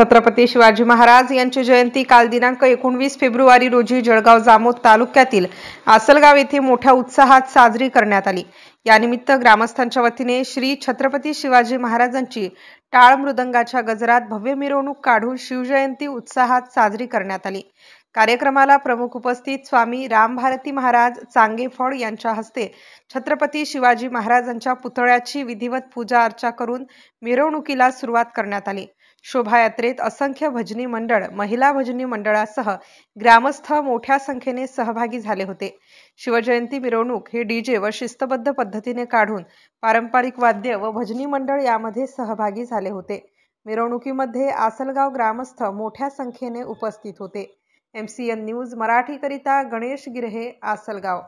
छत्रपती शिवाजी महाराज यांची जयंती काल दिनांक 19 फेब्रुवारी रोजी जळगाव जामोद तालुक्यातील आसलगाव येथे मोठ्या उत्साहात साजरी करण्यात आली। यानिमित्त ग्रामस्थांच्या वतीने श्री छत्रपती शिवाजी महाराजांची टाळ मृदंगाच्या गजरात भव्य मिरवणूक काढून शिवजयंती उत्साहात साजरी करण्यात आली। कार्यक्रमाला प्रमुख उपस्थित स्वामी रामभारती महाराज चांगेफळ यांच्या हस्ते छत्रपती शिवाजी महाराजांच्या पुतळ्याची विधिवत पूजा अर्चा करून मिरवणुकीला सुरुवात करण्यात आली। शोभायात्रेत असंख्य भजनी मंडळ, महिला भजनी मंडळासह ग्रामस्थ मोठ्या संख्येने सहभागी झाले होते। शिवजयंती मिरवणूक हे डीजे व शिस्तबद्ध पद्धतीने काढून पारंपरिक वाद्य व भजनी मंडळ यामध्ये सहभागी झाले होते। मिरवणुकीमध्ये आसलगाव ग्रामस्थ मोठ्या संख्येने उपस्थित होते। MCN न्यूज मराठी करिता गणेश गिरहे, आसलगाव।